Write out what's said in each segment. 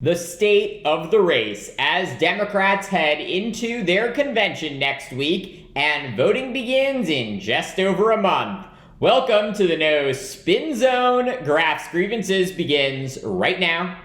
The state of the race as Democrats head into their convention next week and voting begins in just over a month. Welcome to the No Spin Zone. Graphs Grievances begins right now.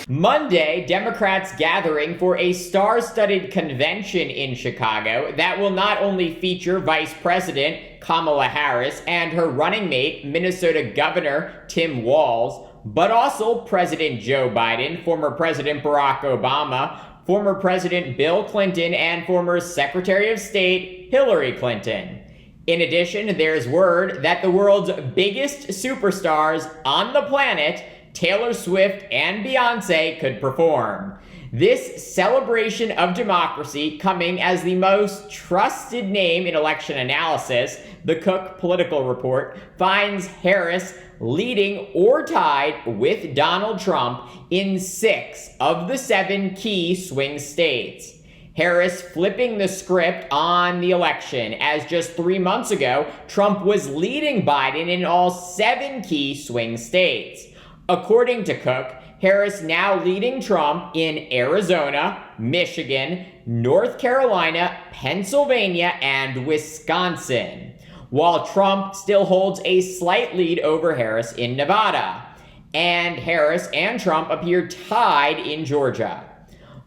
Monday, Democrats gathering for a star-studded convention in Chicago that will not only feature Vice President Kamala Harris and her running mate, Minnesota Governor Tim Walz, but also President Joe Biden, former President Barack Obama, former President Bill Clinton, and former Secretary of State Hillary Clinton. In addition, there's word that the world's biggest superstars on the planet, Taylor Swift and Beyonce, could perform. This celebration of democracy coming as the most trusted name in election analysis, the Cook Political Report, finds Harris leading or tied with Donald Trump in 6 of the 7 key swing states. Harris flipping the script on the election, as just 3 months ago, Trump was leading Biden in all 7 key swing states. According to Cook, Harris now leading Trump in Arizona, Michigan, North Carolina, Pennsylvania, and Wisconsin, while Trump still holds a slight lead over Harris in Nevada. And Harris and Trump appear tied in Georgia.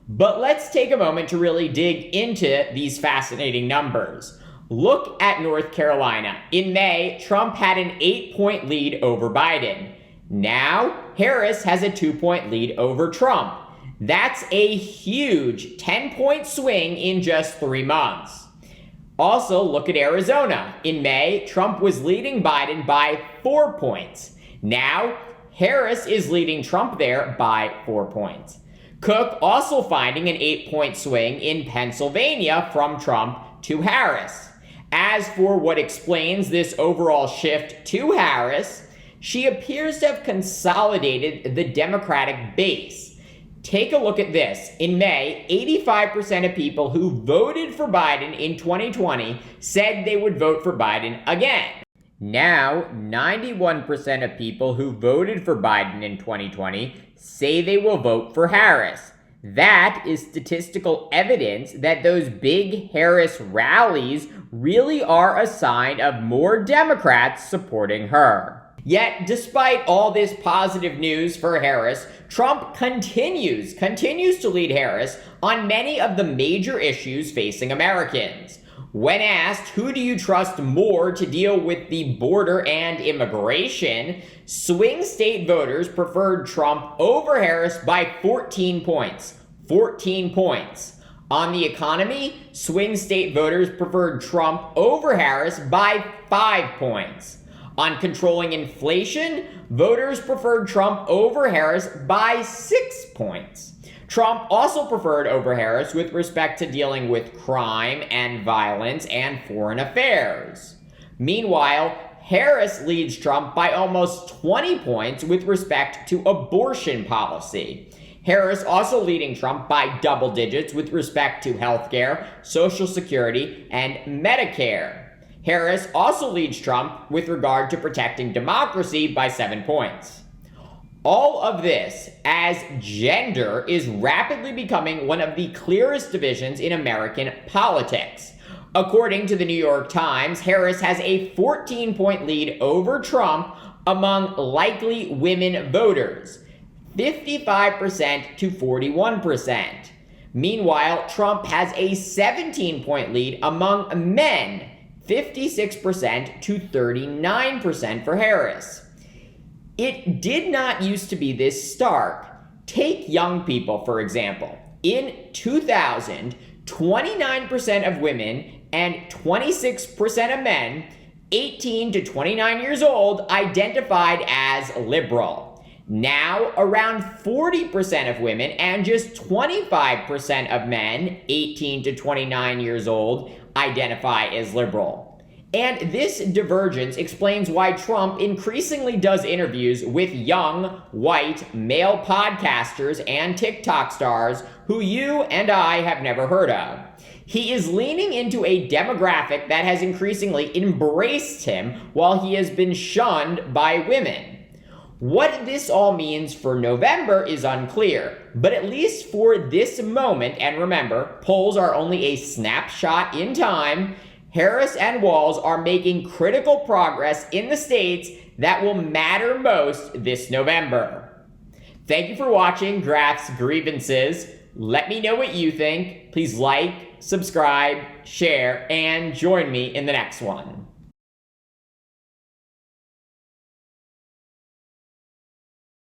But let's take a moment to really dig into these fascinating numbers. Look at North Carolina. In May, Trump had an 8-point lead over Biden. Now, Harris has a 2-point lead over Trump. That's a huge 10-point swing in just 3 months. Also, look at Arizona. In May, Trump was leading Biden by 4 points. Now, Harris is leading Trump there by 4 points. Cook also finding an 8-point swing in Pennsylvania from Trump to Harris. As for what explains this overall shift to Harris, she appears to have consolidated the Democratic base. Take a look at this. In May, 85% of people who voted for Biden in 2020 said they would vote for Biden again. Now, 91% of people who voted for Biden in 2020 say they will vote for Harris. That is statistical evidence that those big Harris rallies really are a sign of more Democrats supporting her. Yet, despite all this positive news for Harris, Trump continues to lead Harris on many of the major issues facing Americans. When asked, who do you trust more to deal with the border and immigration, swing state voters preferred Trump over Harris by 14 points. 14 points. On the economy, swing state voters preferred Trump over Harris by 5 points. On controlling inflation, voters preferred Trump over Harris by 6 points. Trump also preferred over Harris with respect to dealing with crime and violence and foreign affairs. Meanwhile, Harris leads Trump by almost 20 points with respect to abortion policy. Harris also leading Trump by double digits with respect to healthcare, Social Security, and Medicare. Harris also leads Trump with regard to protecting democracy by 7 points. All of this as gender is rapidly becoming one of the clearest divisions in American politics. According to the New York Times, Harris has a 14-point lead over Trump among likely women voters, 55% to 41%. Meanwhile, Trump has a 17-point lead among men, 56% to 39% for Harris. It did not used to be this stark. Take young people, for example. In 2000, 29% of women and 26% of men 18 to 29 years old identified as liberal. Now, around 40% of women and just 25% of men 18 to 29 years old identify as liberal. And this divergence explains why Trump increasingly does interviews with young, white, male podcasters and TikTok stars who you and I have never heard of. He is leaning into a demographic that has increasingly embraced him while he has been shunned by women. What this all means for November is unclear, but at least for this moment, and remember, polls are only a snapshot in time, Harris and Walz are making critical progress in the states that will matter most this November. Thank you for watching Graph's Grievances. Let me know what you think. Please like, subscribe, share, and join me in the next one.